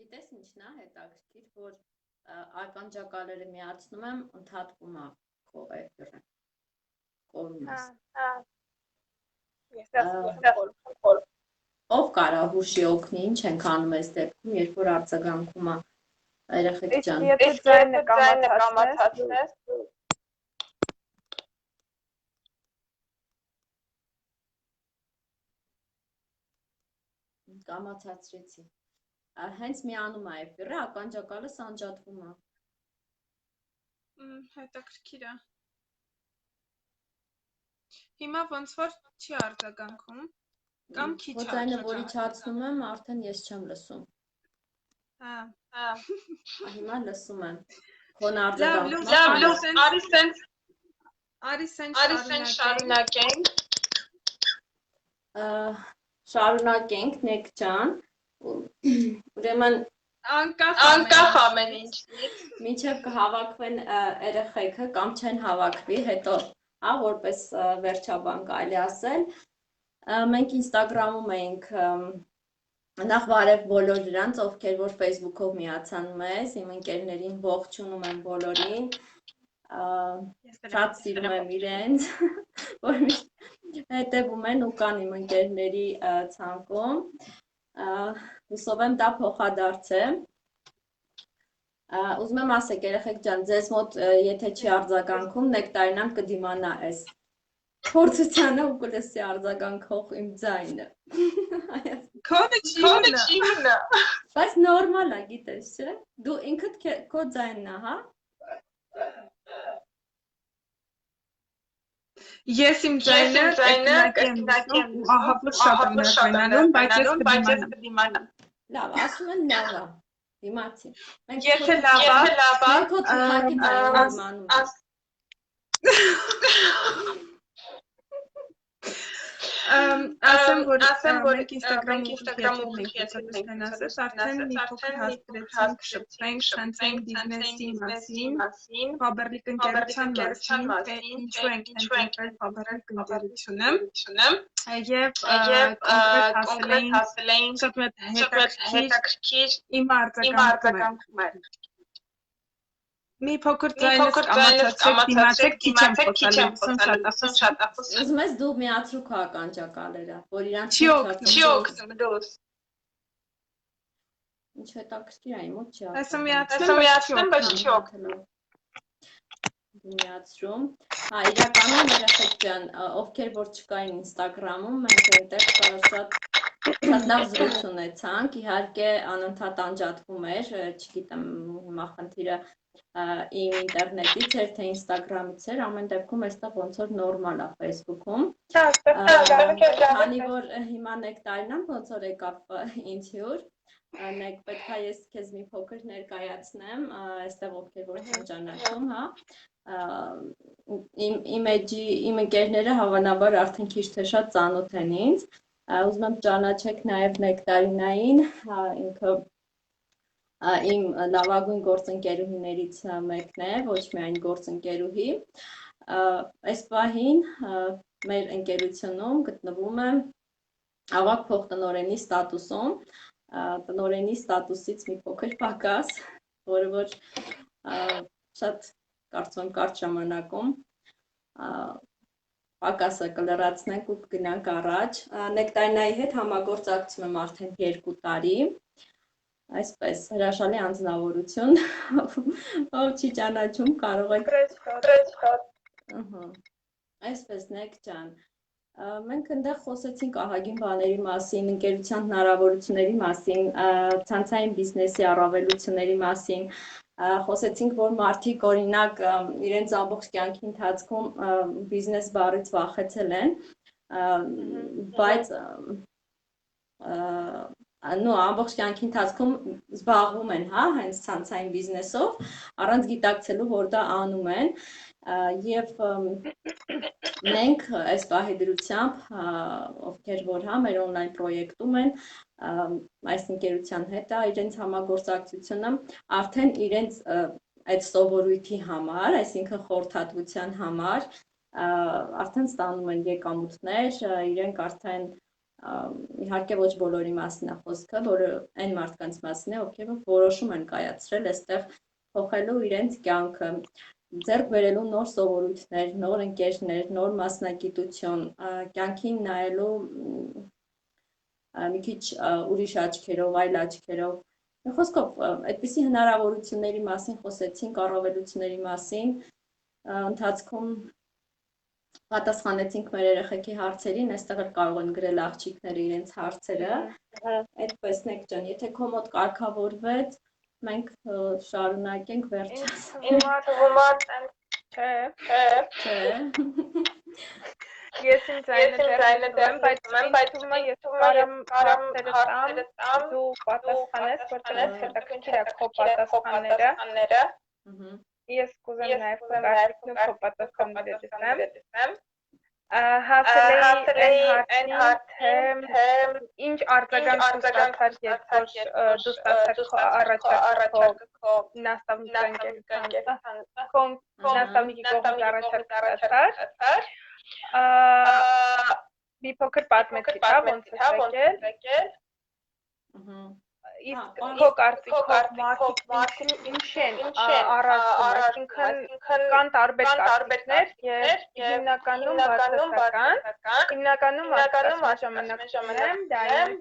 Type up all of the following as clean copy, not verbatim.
Գիտես ինչն է հետաքրքիր, որ ականջակալերը միացնում եմ, ընդհատվում է քո էֆիրը, կողմից։ Ով կարա հուշի օգնի, ինչ ենք անում այս դեպքում, երբ որ արձագանքում է երեխեք ջան։ Իսկ եթե ձայնը կամացացնես, Կամացացրեցի։ Հենց միանում է էֆիրը, ականջակալը սանջատվում է։ հետաքրքիր է։ Հիմա ոնց որ չի արձագանքում, կամ քիչ Ոչ այնը, որ իջացնում եմ, արդեն ես չեմ լսում։ Հիմա լսում եմ։ Քոն արձագանքում։ Արի սենց շարունակենք։ Շարունակենք, Նեք ջան։ Ուրեմն անկախ ամեն ինչից։ Մինչև կհավաքվեն երեխեքը կամ չեն հավաքվի, հետո, որպես վերջաբան կարելի ասել, մենք Instagram-ում էինք նախ բարև բոլոր նրանց, ովքեր որ Facebook-ով միացան մեզ, իմ ընկերներին ողջունում եմ բոլորին, շատ սիրում եմ իրենց, որ միշտ հետևում են ու կան իմ ընկերների ցանկում, հուսով եմ դա փոխադարձ է։ Ուզում եմ ասեք, երեխեք ջան, ձեզ մոտ եթե չի արձագանքում, նեկտարինան կդիմանա այս փորձությանը ու կլսի արձագանքող իմ ձայնը։ Քոնը չի մնա։ Բայց նորմալ է, գիտես, չէ՞։ Դու ինքդ քո ձայնն է, հա։ Ես իմ ձայնը կրկնակեմ, ահա որ շատ եմ ներկայանում, բայց ես կդիմանամ։ Լավ, ասում են լավ է, դիմացի։ Եթե լավ է, մենք քո թղթակի ձայնը դիմանում ենք։ Ասեմ, որ մենք Instagram-ում ուղղակի ասես, արդեն մի փոքր հասկացանք շփվենք, շփվենք բիզնեսի մասին, Faberlic ընկերության մասին, ինչու ենք ընտրել Faberlic ընկերությունը, եւ կոնկրետ ասել էինք շատ հետաքրքիր իմ արձագանքում էր։ Մի փոքր ձայնս կամացացեք, քիչ եմ խոսալու, շատ ախոսում։ Ուզում ես դու միացրու քո ականջակալերը, որ իրանց չի օգնում դուս։ Ինչ հետաքրքիր է, մոտ չի ասում։ Միացնեմ, բայց չի օգնում։ Միացրում։ Հա, իրականում երեխեք ջան, ովքեր որ չկային Instagram-ում, մենք այնտեղ շատ լավ զրույց ունեցանք, իհարկե անընդհատ անջատվում էր, չգիտեմ, հիմա խնդիրը իմ ինտերնետից էր, թե Instagram-ից էր, ամեն դեպքում այստեղ ոնց որ նորմալ է Facebook-ում։ Քանի որ հիմա նեկտարինան ոնց որ եկավ ինձ հյուր, Նեք պետք է ես քեզ մի փոքր ներկայացնեմ, այստեղ ովքեր որ չեն ճանաչում, հա։ Իմ ընկերները հավանաբար արդեն քիչ թե շատ ծանոթ են ինձ, ուզում եմ ճանաչեք նաև Նեկտարինային, ինքը իմ լավագույն գործընկերուհիներից մեկն է, ոչ միայն գործընկերուհի, այս պահին մեր ընկերությունում գտնվում է ավագ փոխտնօրենի ստատուսում, տնօրենի ստատուսից մի փոքր պակաս, որը որ շատ կարծում եմ կարճ ժամանակում պակասը կլրացնենք ու կգնանք առաջ։ Նեկտարինայի հետ համագործակցում եմ արդեն 2 տարի, այսպես հրաշալի անձնավորություն, ով չի ճանաչում կարող եք այսպես Նեք ջան, մենք այնտեղ խոսեցինք ահագին բաների մասին, ընկերության հնարավորությունների մասին, ցանցային բիզնեսի առավելությունների մասին, խոսեցինք, որ մարդիկ օրինակ իրենց ամբողջ կյանքի ընթացքում բիզնես բառից վախեցել են, բայց ամբողջ կյանքի ընթացքում զբաղվում են, հա, հենց ցանցային բիզնեսով, առանց գիտակցելու, որ դա անում են, եւ մենք այս պահի դրությամբ, ովքեր որ հա մեր on-line պրոյեկտում են, այս ընկերության հետ է իրենց համագործակցությունը, արդեն իրենց այդ սովորույթի համար, այսինքն խորհրդատվության համար, արդեն ստանում են եկամուտներ, իրենք արդեն իհարկե ոչ բոլորի մասին է խոսքը, որը այն մարդկանց մասին է, ովքեր որոշում են կայացրել այստեղ փոխելու իրենց կյանքը, ձեռք բերելու նոր սովորույթներ, նոր ընկերներ, նոր մասնագիտություն, կյանքին նայելու մի քիչ ուրիշ աչքերով, այլ աչքերով։ Խոսքով, այդպիսի հնարավորությունների մասին խոսեցինք, առավելությունների մասին, ընթացքում պատասխանեցինք մեր երեխեքի հարցերին, այստեղ էլ կարող են գրել աղջիկները իրենց հարցերը, այդպես Նեք ջան, եթե քո մոտ կարգավորվեց, մենք շարունակենք վերջացնենք։ Իմ թվում է, չէ։ Ես ինձ ձայնը դեռ բայց թվում է ես կարամ հարցերը տամ, դու պատասխանես, որտեղ հետաքրքիր է քո պատասխանները։ Ես կուզեմ նաև կարգին քո պատասխանները տեսնեմ։ Հասել էի այն հարցը, ինչ արձագանք դու ստացար, երբ որ դու ստացար քո առաջարկը քո նաստավնիկի կողմից առաջարկ ստացար, մի փոքր պատմեցի, ոնց է եկել, իսկ քո կարծիքով մարդիկ ինչ են առանձնում, այսինքն կան տարբեր կարծիքներ եւ հիմնականում ժամանակներում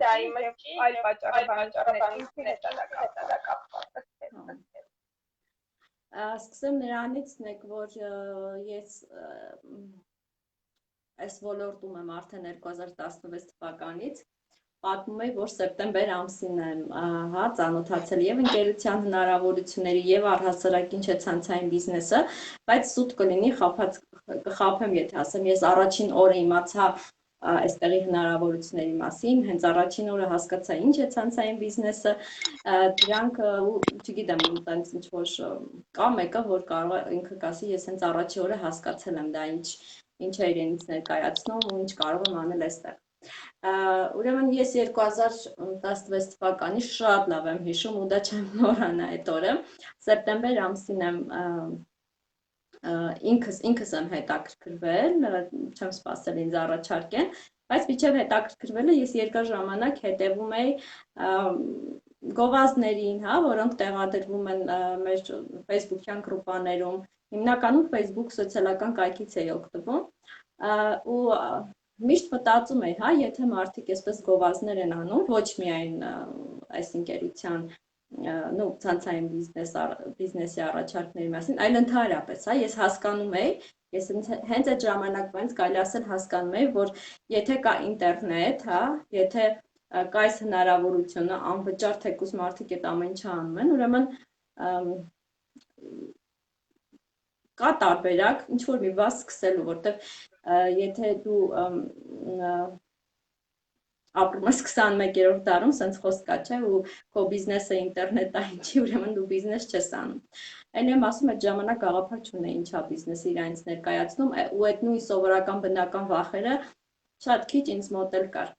դա իմիջի այլ պատճառաբանություններ ինքնին հետ է կապված։ Սկսեմ նրանից, որ ես այս ոլորտում եմ արդեն 2016 թվականից, պատմում էի, որ սեպտեմբեր ամսին եմ ծանոթացել եւ ընկերության հնարավորությունների եւ առհասարակ ինչ է ցանցային բիզնեսը, բայց սուտ կլինի կխաբեմ, եթե ասեմ, ես առաջին օրը իմացա այստեղի հնարավորությունների մասին, հենց առաջին օրը հասկացա ինչ է ցանցային բիզնեսը, դրանք չգիտեմ, այնպես ինչ որ կա մեկը, որ կարող է ինքը կասի, ես հենց առաջին օրը հասկացել եմ դա ինչ է իրենից ներկայացնում ու ինչ կարող եմ անել այստեղ։ Ուրեմն ես 2016 թվականի շատ լավ եմ հիշում ու դա չեմ մոռանա այդ օրը, սեպտեմբեր ամսին եմ ինքս եմ հետաքրքրվել, չեմ սպասել ինձ առաջարկեն, բայց մինչև հետաքրքրվելը ես երկար ժամանակ հետևում էի գովազդներին, որոնք տեղադրվում են մեր Facebook-յան գրուպաներում, հիմնականում Facebook սոցիալական կայքից էի օգտվում ու միշտ մտածում էի, եթե մարդիկ այսպես գովազդներ են անում, ոչ միայն այս ընկերության ցանցային բիզնեսի առաջարկների մասին, այլ ընդհանրապես, ես հասկանում էի, ես հենց այդ ժամանակվանից կարելի ասել հասկանում էի, որ եթե կա ինտերնետ, եթե կա այս հնարավորությունը, անվճար թեկուզ մարդիկ այդ ամեն ինչը անում են, ուրեմն կա տարբերակ, ինչ որ մի բան սկսելու, որտեղ եթե դու ապրում ես 21-րդ դարում, սենց խոսք կա, չէ, ու քո բիզնեսը ինտերնետային չի, ուրեմն դու բիզնես չես անում։ Այն եմ ասում, այդ ժամանակ գաղափար չունեի ինչա բիզնեսը իրանից ներկայացնում, ու այդ նույն սովորական բնական վախերը շատ քիչ ինձ մոտ էլ կար։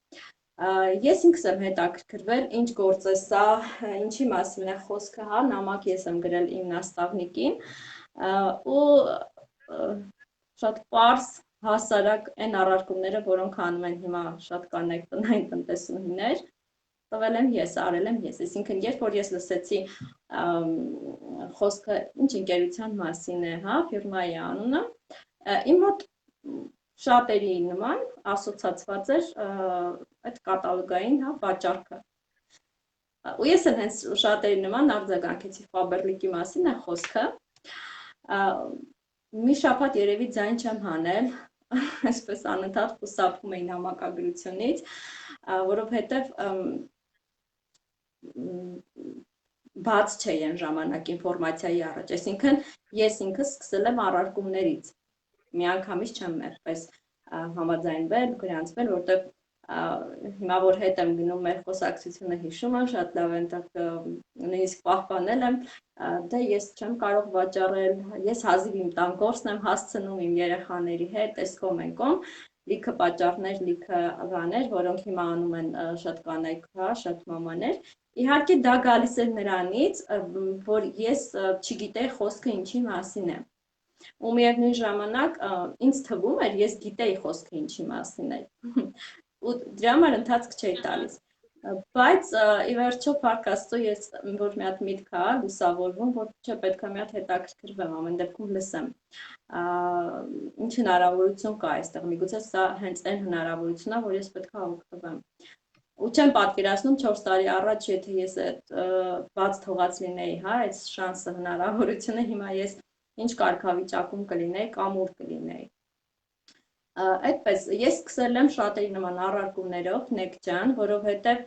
Ես ինքս եմ հետաքրքրվել, ինչ գործ է սա, ինչի մասին է խոսքը, նամակ ես եմ գրել իմ նաստավնիկին, ու շատ պարզ հասարակ այն առարկումները, որոնք անում են հիմա շատ կանեք տնային տնտեսուհիներ, տվել եմ ես, արել եմ ես, այսինքն երբ որ ես լսեցի խոսքը ինչ ընկերության մասին է, ֆիրմայի անունը, իմ մոտ շատերի նման ասոցացված էր այդ կատալոգային վաճառքը։ Ու ես էլ հենց շատերի նման արձագանքեցի Faberlic-ի մասին է խոսքը, մի շաբաթ երևի ձայն չեմ հանել, այսպես անընդհատ խուսափում էի նամակագրությունից, որովհետև բաց չէի այն ժամանակ ինֆորմացիայի առաջ, այսինքն ես ինքս սկսել եմ առարկումներից, միանգամից չեմ պես համաձայնվել, գրանցվել, որտեղ հիմա որ հետ եմ գնում մեր խոսակցությունը հիշում եմ, շատ լավ այնտեղ նույնիսկ պահպանել եմ, դե ես չեմ կարող վաճառել, ես հազիվ իմ տան գործն եմ հասցնում իմ երեխաների հետ, այսքոմ ենքոմ, լիքը պատճառներ, լիքը բաներ, որոնք հիմա անում են շատ կանայք, շատ մամաներ, իհարկե դա գալիս էր նրանից, որ ես չգիտեի խոսքը ինչի մասին է, ու միևնույն ժամանակ ինձ թվում էր, ես գիտեի խոսքը ինչի մասին է, ու դրա համար ընթացք չէի տալիս։ Բայց ի վերջո Փառք Աստծո ես որ մի հատ միտք կա լուսավորվում, որ չէ պետք է մի հատ հետաքրքրվեմ, ամեն դեպքում լսեմ։ Ինչ հնարավորություն կա այստեղ, միգուցե սա հենց այն հնարավորությունն է, որ ես պետք է օգտվեմ։ Ու չեմ պատկերացնում 4 տարի առաջ, եթե ես այդ բաց թողած լինեի, հա, այդ շանսը, հնարավորությունը, հիմա ես ինչ կարգավիճակում կլինեի կամ ուր կլինեի։ Այդպես ես սկսել եմ շատերի նման առարկումներով նեքջան, որովհետև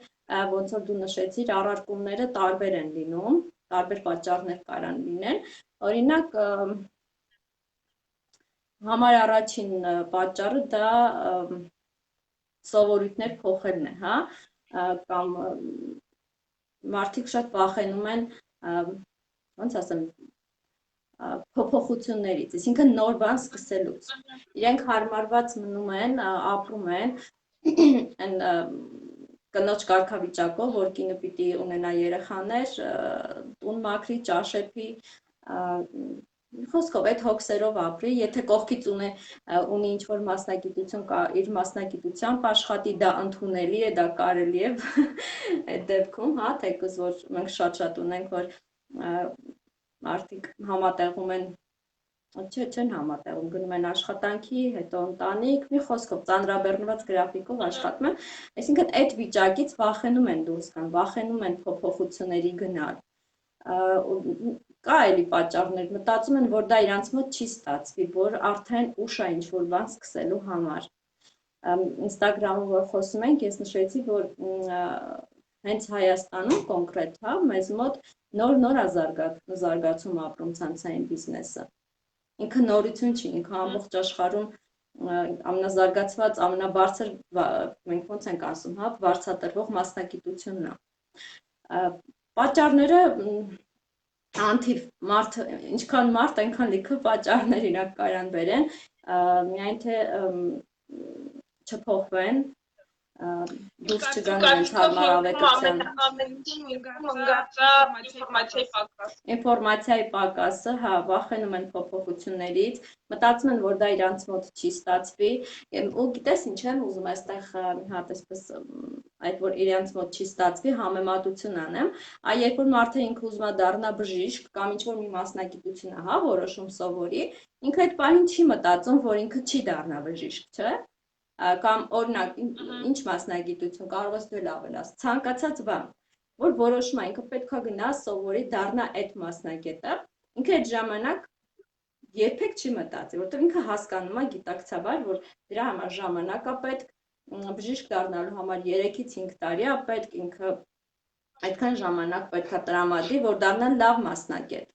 ոնց որ դու նշեցիր, առարկումները տարբեր են լինում, տարբեր պատճառներ կարան լինեն։ Օրինակ համար առաջին պատճառը դա սովորույթներ փոխելն է, հա, կամ մարդիկ շատ վախենում են, ոնց ասեմ, փոփոխություններից, այսինքն նոր բան սկսելուց։ Իրենք հարմարված մնում են, ապրում են այն կնոջ կարգավիճակով, որ կինը պիտի ունենա երեխաներ, տուն մաքրի, ճաշեպի, խոսքով այդ հոգսերով ապրի, եթե կողքից ունի ինչ-որ մասնագիտություն, իր մասնագիտությամբ աշխատի, դա ընդունելի է, դա կարելի է այդ դեպքում, հա, թեկուզ որ մենք շատ ունենք, որ մարդիկ համատեղում են, չեն համատեղում, գնում են աշխատանքի, հետո ընտանիք, մի խոսքով ծանրաբեռնված գրաֆիկով աշխատում են, այսինքն այդ վիճակից վախենում են դուրս գան, վախենում են փոփոխությունների գնալ։ Կա էլի պատճառներ, մտածում են, որ դա իրանց մոտ չի ստացվի, որ արդեն ուշ է ինչ-որ բան սկսելու համար։ Ինստագրամում որ խոսում ենք, ես նշեցի, որ հենց Հայաստանում կոնկրետ, հա, մեզ մոտ նոր զարգացում ապրում ցանցային բիզնեսը։ Ինքը նորություն չի, ինքը ամբողջ աշխարհում ամենազարգացված, ամենաբարձր, մենք ոնց ենք ասում, հա, վարձատրվող մասնագիտությունն է։ Պատճառները անթիվ մարդ, ինչքան մարդ, այնքան լիքը պատճառներ իրար կարան բերեն, միայն թե չփոխվեն, դուրս չգան իրենց հարմարավետության։ Ինֆորմացիայի պակասը, հա, վախենում են փոփոխություններից, մտածում են, որ դա իրանց մոտ չի ստացվի, ու գիտես ինչ եմ ուզում այստեղ մի հատ այսպես այդ որ իրանց մոտ չի ստացվի համեմատություն անեմ, երբ որ մարդը ինքը ուզում է դառնա բժիշկ կամ ինչ-որ մի մասնագիտություն է, հա, որոշում սովորի, ինքը այդ բանին չի մտածում, որ ինքը չի դառնա բժիշկ, չէ՞։ Կամ օրինակ ինչ մասնագիտություն կարող ես դու ավելաս, ցանկացած բան, որ որոշում է, ինքը պետք է գնա սովորի, դառնա այդ մասնագետը, ինքը այդ ժամանակ երբեք չի մտածի, որովհետև ինքը հասկանում է գիտակցաբար, որ դրա համար ժամանակ է պետք, բժիշկ դառնալու համար 3-ից 5 տարի է պետք, ինքը այդքան ժամանակ պետք է տրամադրի, որ դառնա լավ մասնագետ։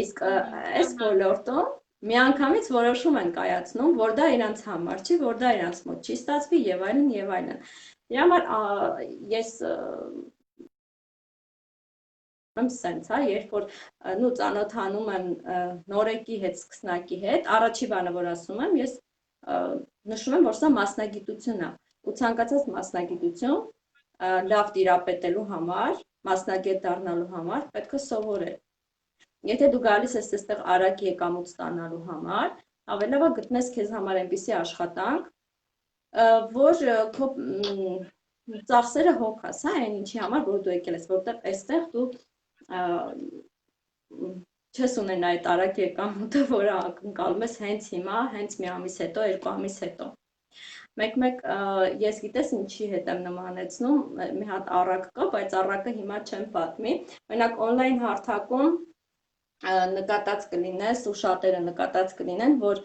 Իսկ այս ոլորտում միանգամից որոշում են կայացնում, որ դա իրանց համար չի, որ դա իրանց մոտ չի ստացվի եւ այլն եւ այլն։ Դրա համար ես սենց, հա, երբ որ նու ծանոթանում եմ նորեկի հետ, սկսնակի հետ, առաջի բանը որ ասում եմ, ես նշում եմ, որ սա մասնագիտություն է, ու ցանկացած մասնագիտություն լավ տիրապետելու համար, մասնագետ դառնալու համար պետք է սովորել։ Եթե դու գալիս ես այստեղ արագ եկամուտ ստանալու համար, ավելավա գտնես քեզ համար այնպիսի աշխատանք, որ քո ծախսերը հոգաս, հա, այն ինչի համար, որ դու եկել ես, որտեղ այստեղ դու չես ունենա այդ արագ եկամուտը, որը ակնկալում ես հենց հիմա, հենց մի ամիս հետո, 2 ամիս հետո։ Մեկ-մեկ ես գիտես ինչի հետ եմ նմանեցնում, մի հատ առակ կա, բայց առակը հիմա չեմ պատմի, օրինակ օնլայն հարթակում նկատած կլինես ու շատերը նկատած կլինեն, որ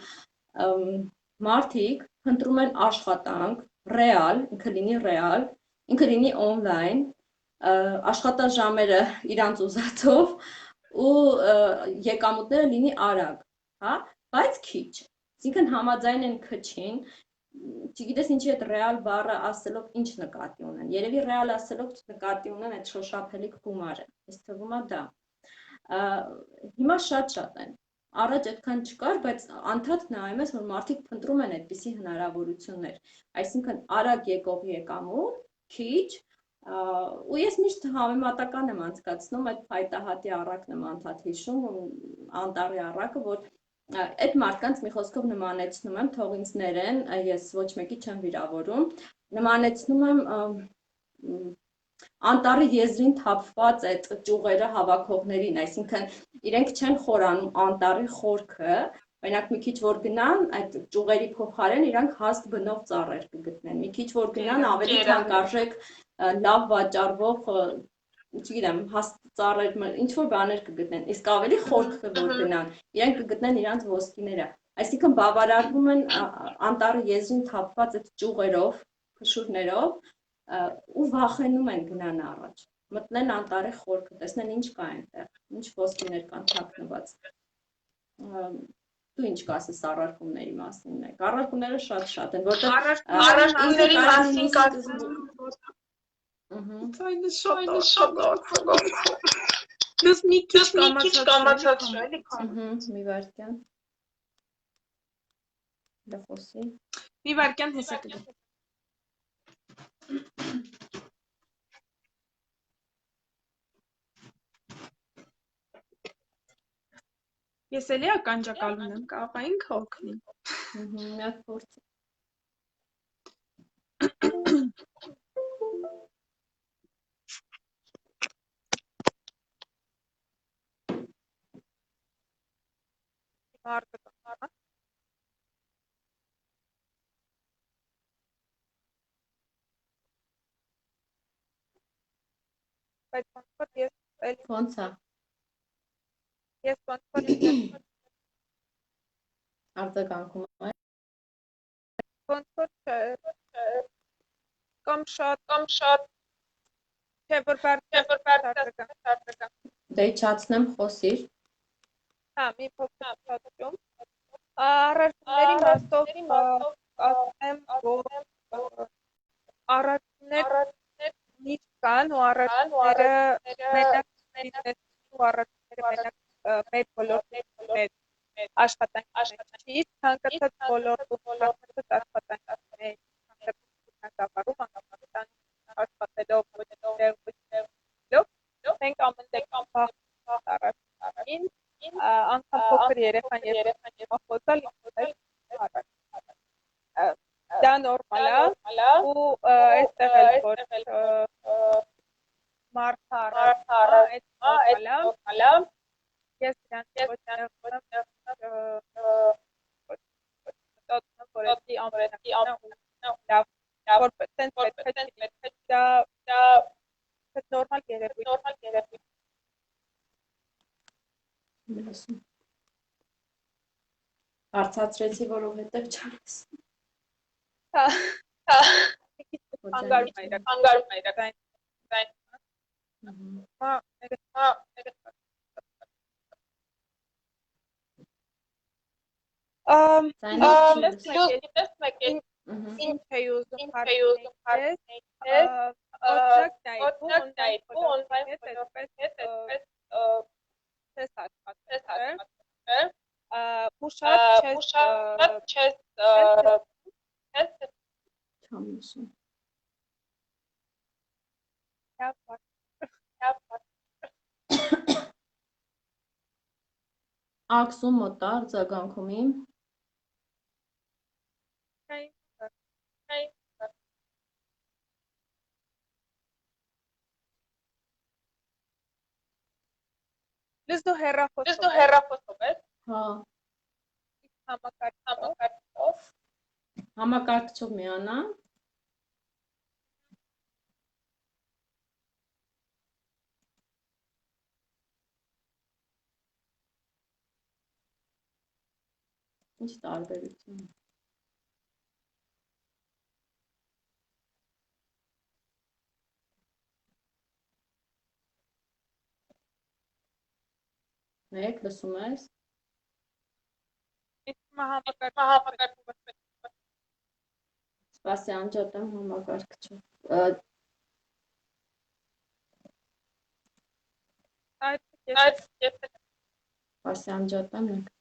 մարդիկ փնտրում են աշխատանք, ռեալ, ինքը լինի ռեալ, ինքը լինի օնլայն, աշխատաժամերը իրանց ուզածով ու եկամուտները լինի արագ, հա, բայց քիչ, այսինքն համաձայն են քչին, չգիտես ինչի այդ ռեալ բառը ասելով ինչ նկատի ունեն, երևի ռեալ ասելով նկատի ունեն այդ շոշափելիք գումարը, ես թվում է դա։ Հիմա շատ են, առաջ այդքան չկար, բայց անդադ նայում ես, որ մարդիկ փնտրում են այդպիսի հնարավորություններ, այսինքն արագ եկող եկամուտ, քիչ, ու ես միշտ համեմատական եմ անցկացնում այդ փայտահատի առակն եմ անդադ հիշում, անտառի առակը, որ այդ մարդկանց մի խոսքով նմանեցնում եմ, թող ինձ ներեն, ես ոչ մեկի չեմ վիրավորում, նմանեցնում եմ անտառի եզրին թափված այդ ճյուղերը հավաքողներին, այսինքն իրենք չեն խորանում անտառի խորքը, օրինակ մի քիչ որ գնան, այդ ճյուղերի փոխարեն իրանք հաստ բնող ծառեր կգտնեն, մի քիչ որ գնան ավելի թանկարժեք լավ վաճառվող, չգիտեմ, հաստ ծառեր, ինչ որ բաներ կգտնեն, իսկ ավելի խորքը որ գնան, իրենք կգտնեն իրանք ոսկիները, այսինքն բավարարվում են անտառի եզրին թափված այդ ճյուղերով, փշուրներով ու վախենում են գնան առաջ, մտնեն անտառի խորքը, տեսնեն ինչ կա այնտեղ, ինչ ոսկիներ կան թաքնված։ Դու ինչ կասես առարկումների մասին մեկ։ Առարկումները շատ են, որտեղ առարկումների մասին Դες մի քիչ կամացածու էլի քան։ Մի վարքյան։ Դա խոսի։ Մի վարքյան հեսա կգա։ Ես էլի ականջակալում եմ, կարող է ինքը օգնի։ Մի հատ փորձ։ Մարդը բայց ոնց ես էլի Ոնց է։ Ես ոնց Արձագանքում է։ ոնց կամ շատ չէ որ բարձր Դե իջացնեմ խոսիր։ Հա, մի փոքր պատճում առարկումների մասով ասեմ որ առարկումներ միշտ կան ու առարկումները մենակ բիզնեսի ու առարկումները մենակ մեր ոլորտի աշխատանքի ցանկացած ոլորտում ցանկացած աշխատանքի ցանկացած աշխատելով մենք ամեն դեպքում առարկին անգամ փոքր երեխան խոսալ դա նորմալ է ու այստեղ էլ որ մարդը այդ նորմալ է ես դրանց որտի ամենալավ որպես պետք է դա նորմալ երևույթ Հարցացրեցի, որովհետև չանես։ Հանգարում է Դες մեկ ինչ է ուզում հարցնել օտրակ դայբու օնլայն ֆոտոպես չես աշխատել ու շատ չես Չամուսում։ Ակսում մոտա արձագանքումի։ Լեզ դու հեռախոսով ես։ Հա։ Համակարգով։ Համակարգչով միանա։ Ինչ տարբերություն։ Մեկ լսում ես։ Սպասի անջատեմ համակարգչով։ Սպասի անջատեմ մեկ։